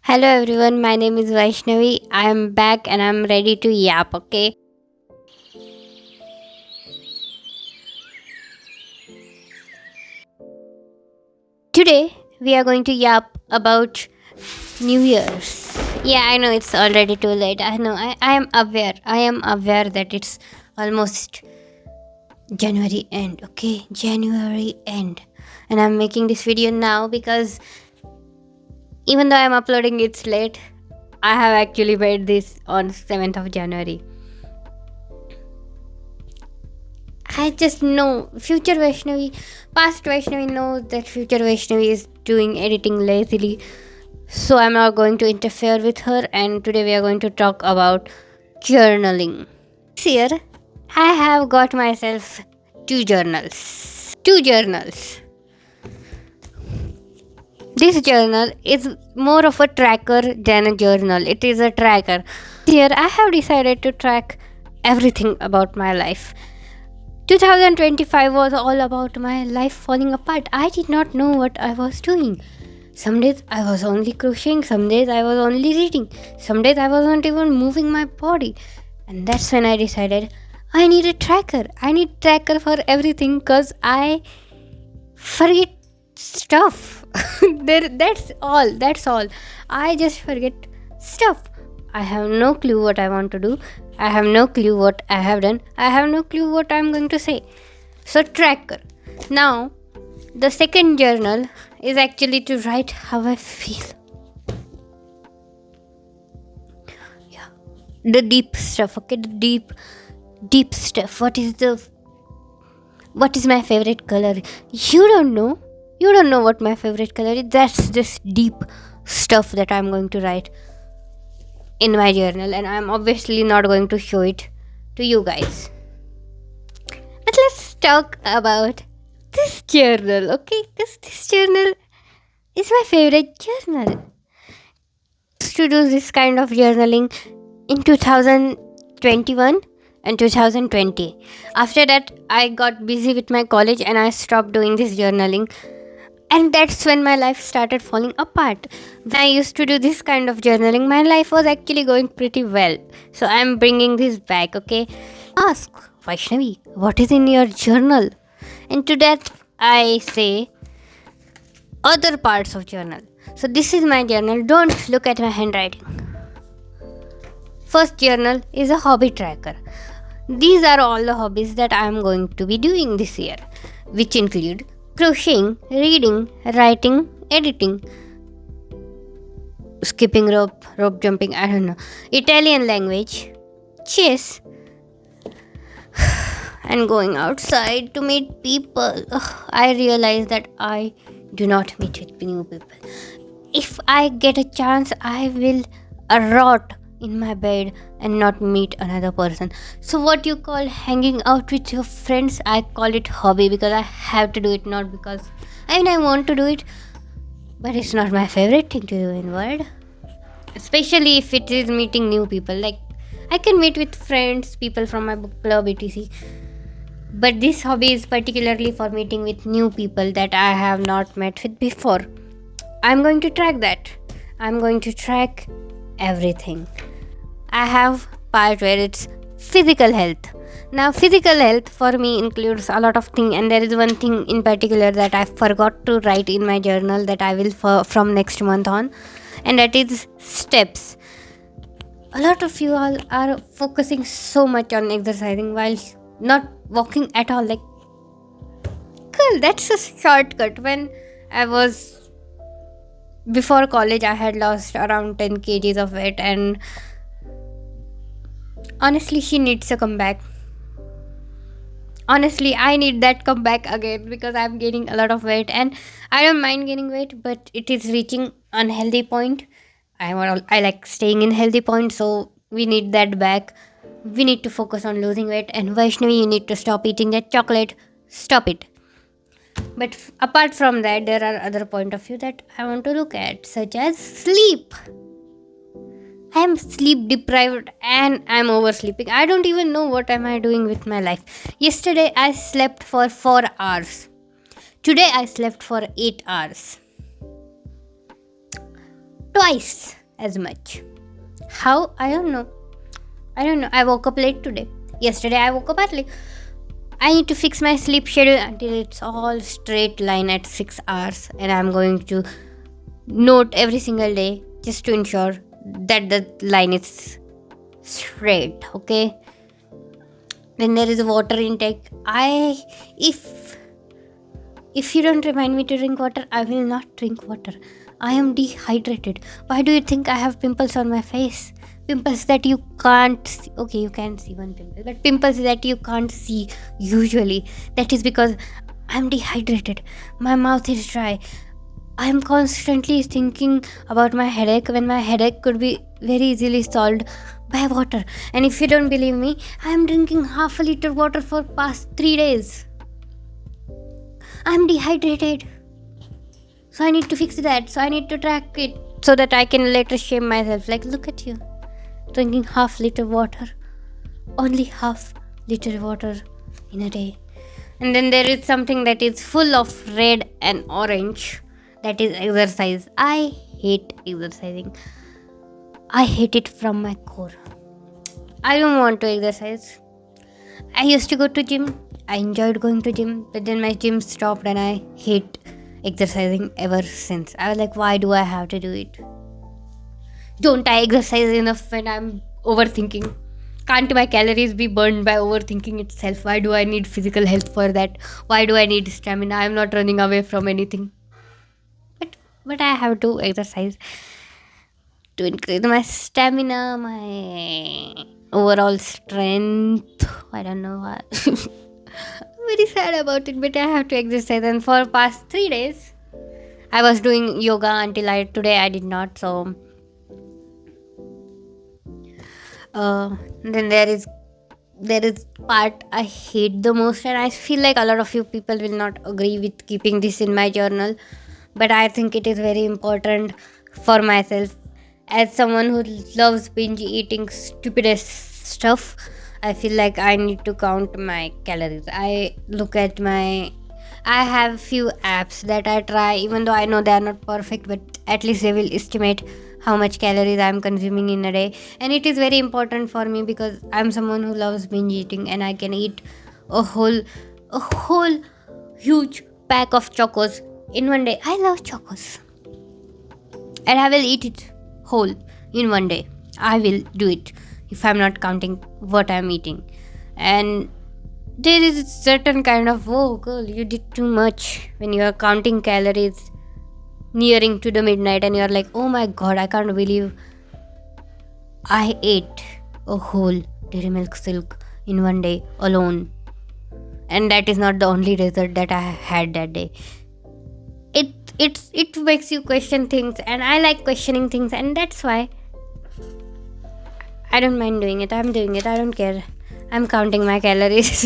Hello everyone, my name is Vaishnavi. I am back and I'm ready to yap, okay? Today we are going to yap about New Year's. Yeah, I know it's already too late. I know. I am aware. I am aware that it's almost January end, okay? January end. And I'm making this video now because even though I'm uploading it's late, I have actually made this on 7th of January. I just know future Vaishnavi, past Vaishnavi knows that future Vaishnavi is doing editing lazily. So I'm not going to interfere with her, and today we are going to talk about journaling. This year, I have got myself two journals. Two journals. This journal is more of a tracker than a journal. It is a tracker. This year, I have decided to track everything about my life. 2025 was all about my life falling apart. I did not know what I was doing. Some days I was only crocheting, some days I was only reading, some days I wasn't even moving my body. And that's when I decided I need a tracker. I need tracker for everything because I forget stuff. That's all. That's all. I just forget stuff. I have no clue what I want to do. I have no clue what I have done. I have no clue what I'm going to say. So, tracker. Now, the second journal is actually to write how I feel. Yeah. The deep stuff, okay? The deep stuff. What is my favorite color? You don't know. You don't know what my favorite color is. That's this deep stuff that I'm going to write in my journal, and I'm obviously not going to show it to you guys. But let's talk about this journal, okay? Because this journal is my favorite journal. I used to do this kind of journaling in 2021 and 2020. After that, I got busy with my college and I stopped doing this journaling. And that's when my life started falling apart. When I used to do this kind of journaling, my life was actually going pretty well. So I'm bringing this back, okay? Ask, Vaishnavi, what is in your journal? And to that, I say other parts of journal. So this is my journal. Don't look at my handwriting. First journal is a hobby tracker. These are all the hobbies that I am going to be doing this year, which include crocheting, reading, writing, editing, skipping rope jumping, I don't know, Italian language, chess, and going outside to meet people. Ugh, I realize that I do not meet with new people. If I get a chance, I will rot in my bed and not meet another person. So what you call hanging out with your friends, I call it hobby because I have to do it, not because I want to do it, but it's not my favorite thing to do in world. Especially if it is meeting new people. Like I can meet with friends, people from my book club, etc. But this hobby is particularly for meeting with new people that I have not met with before. I'm going to track that. I'm going to track everything. I have part where it's physical health. Now, physical health for me includes a lot of things, and there is one thing in particular that I forgot to write in my journal that I will from next month on, and that is steps. A lot of you all are focusing so much on exercising while not walking at all. Like, cool, that's a shortcut. When I was before college, I had lost around 10 kgs of weight, and honestly, she needs a comeback. Honestly, I need that comeback again because I'm gaining a lot of weight, and I don't mind gaining weight, but it is reaching unhealthy point. I like staying in healthy point, so we need that back. We need to focus on losing weight, and Vaishnavi, you need to stop eating that chocolate. Stop it. But apart from that, there are other point of view that I want to look at, such as sleep. I am sleep deprived and I'm oversleeping. I don't even know what am I doing with my life. Yesterday I slept for 4 hours. Today I slept for 8 hours. twice as much. How? I don't know. I don't know. I woke up late today. Yesterday I woke up early. I need to fix my sleep schedule until it's all straight line at 6 hours, and I'm going to note every single day just to ensure that the line is straight. Okay. Then there is a water intake. If you don't remind me to drink water, I will not drink water. I am dehydrated. Why do you think I have pimples on my face? Pimples that you can't see. Okay, you can see one pimple, but pimples that you can't see usually. That is because I'm dehydrated. My mouth is dry. I'm constantly thinking about my headache when my headache could be very easily solved by water. And if you don't believe me, I'm drinking half a liter water for past 3 days. I'm dehydrated. So I need to fix that. So I need to track it so that I can later shame myself. Like, look at you, drinking half liter water. Only half liter water in a day. And then there is something that is full of red and orange. That is exercise. I hate exercising. I hate it from my core. I don't want to exercise. I used to go to gym. I enjoyed going to gym, but then my gym stopped and I hate exercising ever since. I was like, why do I have to do it? Don't I exercise enough when I'm overthinking? Can't my calories be burned by overthinking itself? Why do I need physical health for that? Why do I need stamina? I'm not running away from anything. But I have to exercise to increase my stamina, my overall strength. I don't know why. I'm very sad about it, but I have to exercise. And for past 3 days, I was doing yoga until today I did not. So then there is part I hate the most, and I feel like a lot of you people will not agree with keeping this in my journal, but I think it is very important for myself as someone who loves binge eating stupidest stuff. I feel like I need to count my calories. I have few apps that I try, even though I know they are not perfect, but at least they will estimate how much calories I am consuming in a day. And it is very important for me because I'm someone who loves binge eating, and I can eat a whole huge pack of chocos in one day. I love chocos, and I will eat it whole in one day. I will do it if I'm not counting what I'm eating. And there is a certain kind of, oh girl, you did too much when you are counting calories nearing to the midnight, and you're like, oh my god, I can't believe I ate a whole dairy milk silk in one day alone. And that is not the only dessert that I had that day. It makes you question things, and I like questioning things, and that's why I don't mind doing it. I'm doing it. I don't care. I'm counting my calories.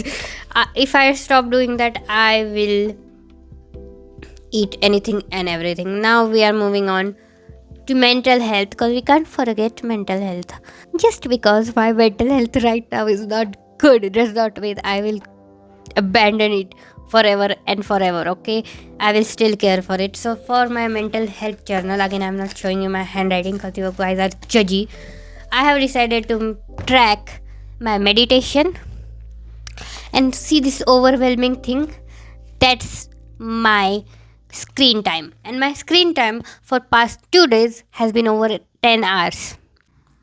If I stop doing that, I will eat anything and everything. Now we are moving on to mental health, because we can't forget mental health. Just because my mental health right now is not good does not mean I will abandon it forever and forever. Okay, I will still care for it. So for my mental health journal, again, I'm not showing you my handwriting because you guys are judgy. I have decided to track my meditation and see this overwhelming thing. That's my screen time, and my screen time for past 2 days has been over 10 hours.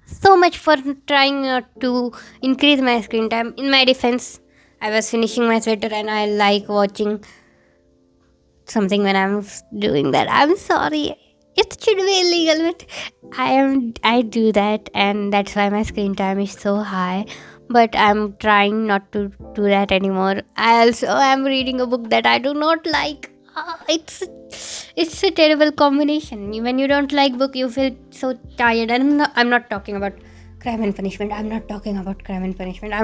So much for trying to increase my screen time. In my defense, I was finishing my sweater and I like watching something when I'm doing that. I'm sorry. It should be illegal, but I do that, and that's why my screen time is so high. But I'm trying not to do that anymore. I also am reading a book that I do not like. It's a terrible combination. When you don't like book, you feel so tired. And I'm not talking about Crime and Punishment. I'm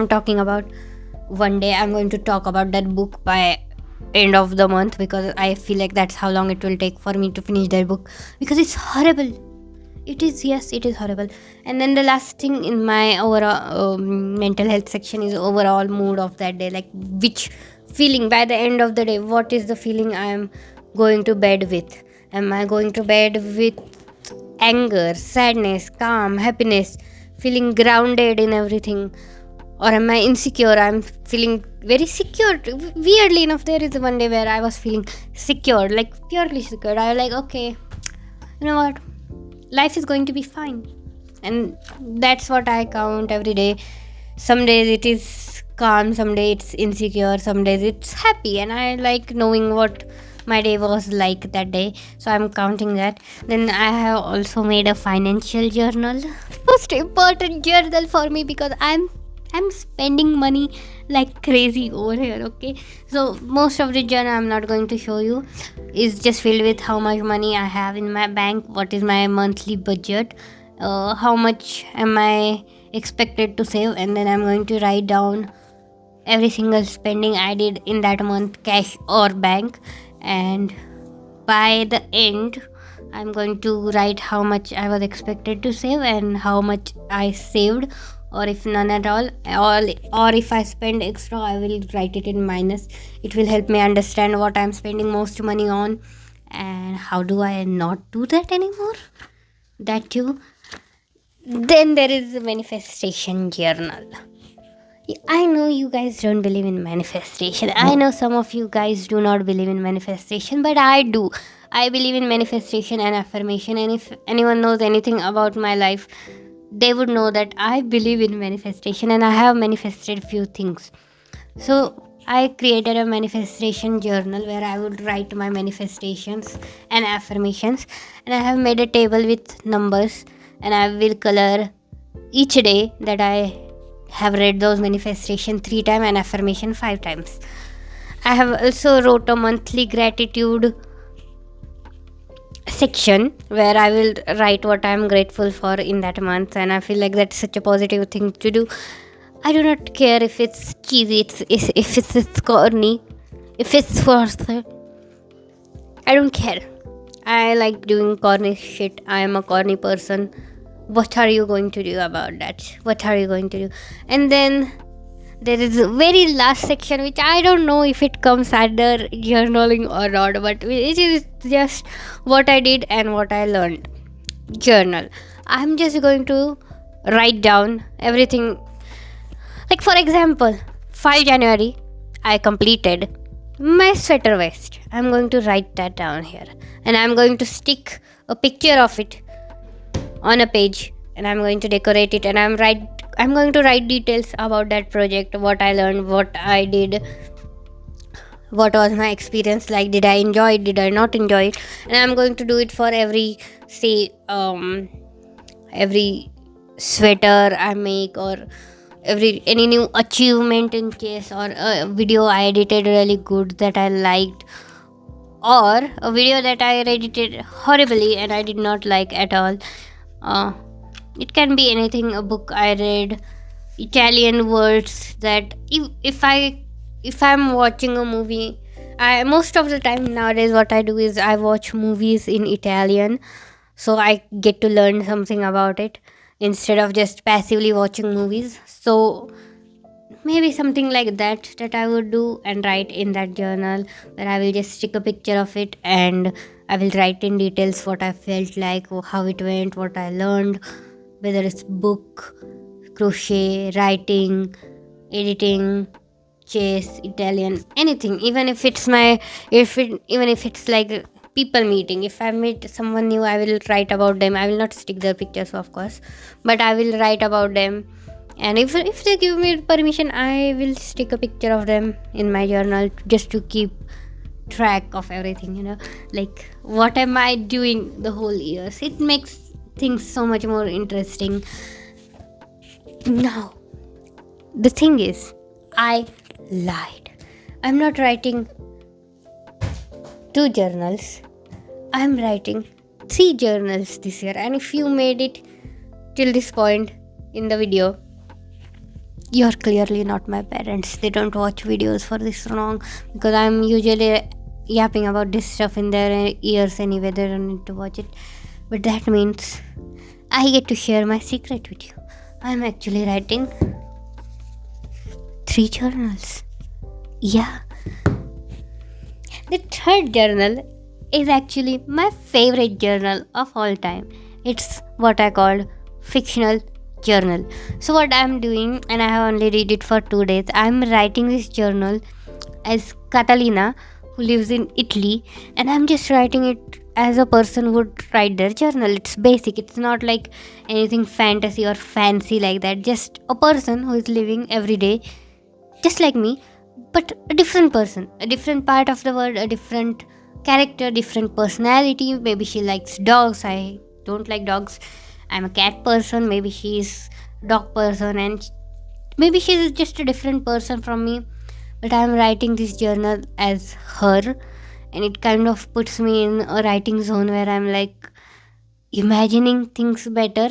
talking about one day I'm going to talk about that book by end of the month, because I feel like that's how long it will take for me to finish that book, because it's horrible. It is horrible. And then the last thing in my overall mental health section is overall mood of that day, like which feeling by the end of the day, what is the feeling I am going to bed with. Am I going to bed with anger, sadness, calm, happiness, feeling grounded in everything? Or am I insecure? I'm feeling very secure. Weirdly enough, there is one day where I was feeling secure, like purely secure. I was like, okay, you know what? Life is going to be fine. And that's what I count every day. Some days it is calm, some days it's insecure, some days it's happy, and I like knowing what my day was like that day, so I'm counting that. Then I have also made a financial journal, most important journal for me, because I'm spending money like crazy over here. Okay, so most of the journal I'm not going to show you, is just filled with how much money I have in my bank, what is my monthly budget, how much am I expected to save, and then I'm going to write down every single spending I did in that month, cash or bank. And by the end, I'm going to write how much I was expected to save and how much I saved, or if none at all, or if I spend extra, I will write it in minus. It will help me understand what I'm spending most money on and how do I not do that anymore. That too. Then there is the manifestation journal. I know you guys don't believe in manifestation. I know some of you guys do not believe in manifestation, but I do. I believe in manifestation and affirmation, and if anyone knows anything about my life, they would know that I believe in manifestation and I have manifested few things. So I created a manifestation journal where I would write my manifestations and affirmations, and I have made a table with numbers, and I will color each day that I have read those manifestation 3 times and affirmation 5 times. I have also wrote a monthly gratitude section where I will write what I am grateful for in that month, and I feel like that's such a positive thing to do. I do not care if it's cheesy, if it's corny, if it's forced. I don't care. I like doing corny shit. I am a corny person. What are you going to do about that? What are you going to do? And then there is a very last section which I don't know if it comes under journaling or not, but it is just what I did and what I learned. Journal. I'm just going to write down everything. Like, for example, 5 January, I completed my sweater vest. I'm going to write that down here, and I'm going to stick a picture of it on a page, and I'm going to decorate it, and I'm going to write details about that project, what I learned, what I did, what was my experience like, did I enjoy it, did I not enjoy it. And I'm going to do it for every, say, every sweater I make, or any new achievement in case, or a video I edited really good that I liked, or a video that I edited horribly and I did not like at all. It can be anything, a book I read, Italian words that if I'm watching a movie, I most of the time nowadays what I do is I watch movies in Italian, so I get to learn something about it instead of just passively watching movies. So maybe something like that I would do and write in that journal, where I will just stick a picture of it and I will write in details what I felt like, how it went, what I learned, whether it's book, crochet, writing, editing, chess, Italian, anything. Even if it's even if it's like people meeting, if I meet someone new, I will write about them. I will not stick their pictures, of course, but I will write about them. And if they give me permission, I will stick a picture of them in my journal just to keep track of everything, like what am I doing the whole years. It makes things so much more interesting. Now the thing is, I lied. I'm not writing 2 journals, I'm writing 3 journals this year. And if you made it till this point in the video, you're clearly not my parents. They don't watch videos for this long, because I'm usually yapping about this stuff in their ears anyway. They don't need to watch it. But that means I get to share my secret with you. I'm actually writing 3 journals. Yeah. The third journal is actually my favorite journal of all time. It's what I call fictional journal. So what I'm doing, and I have only read it for 2 days, I'm writing this journal as Catalina, who lives in Italy, and I'm just writing it as a person would write their journal. It's basic, it's not like anything fantasy or fancy like that. Just a person who is living every day, just like me, but a different person, a different part of the world, a different character, different personality. Maybe she likes dogs, I don't like dogs. I'm a cat person, maybe she's dog person, and maybe she's just a different person from me. But I'm writing this journal as her, and it kind of puts me in a writing zone where I'm like imagining things better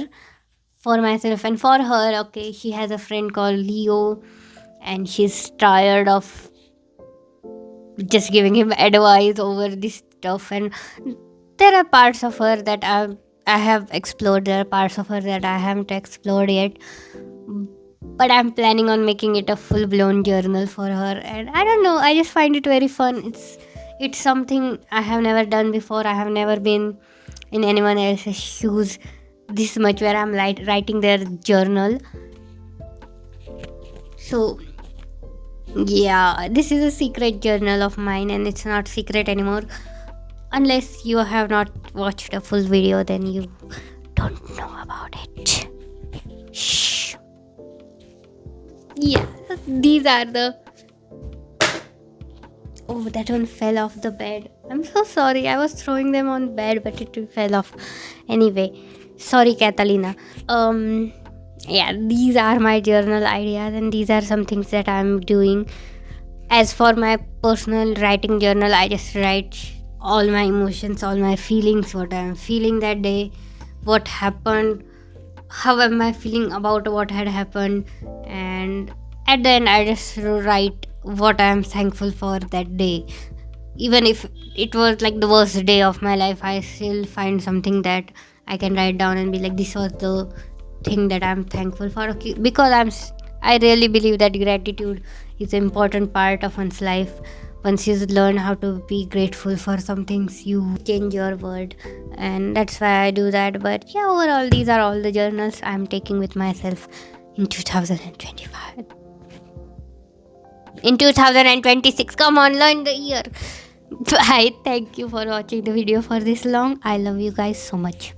for myself and for her. Okay, she has a friend called Leo, and she's tired of just giving him advice over this stuff. And there are parts of her that I have explored, there are parts of her that I haven't explored yet, but I'm planning on making it a full blown journal for her. And I don't know, I just find it very fun. It's something I have never done before. I have never been in anyone else's shoes this much, where I'm writing their journal. So yeah, this is a secret journal of mine, and it's not secret anymore. Unless you have not watched a full video, then you don't know about it. Shh. Yeah, these are the. Oh, that one fell off the bed. I'm so sorry. I was throwing them on bed, but it fell off. Anyway, sorry, Catalina. Yeah, these are my journal ideas, and these are some things that I'm doing. As for my personal writing journal, I just write all my emotions, all my feelings, what I'm feeling that day, what happened, how am I feeling about what had happened, and at the end, I just write what I am thankful for that day. Even if it was like the worst day of my life, I still find something that I can write down and be like, this was the thing that I'm thankful for. Okay, because I really believe that gratitude is an important part of one's life. Once you learn how to be grateful for some things, you change your world, and that's why I do that. But yeah, overall, these are all the journals I'm taking with myself in 2025. In 2026, come on, learn the year. I thank you for watching the video for this long. I love you guys so much.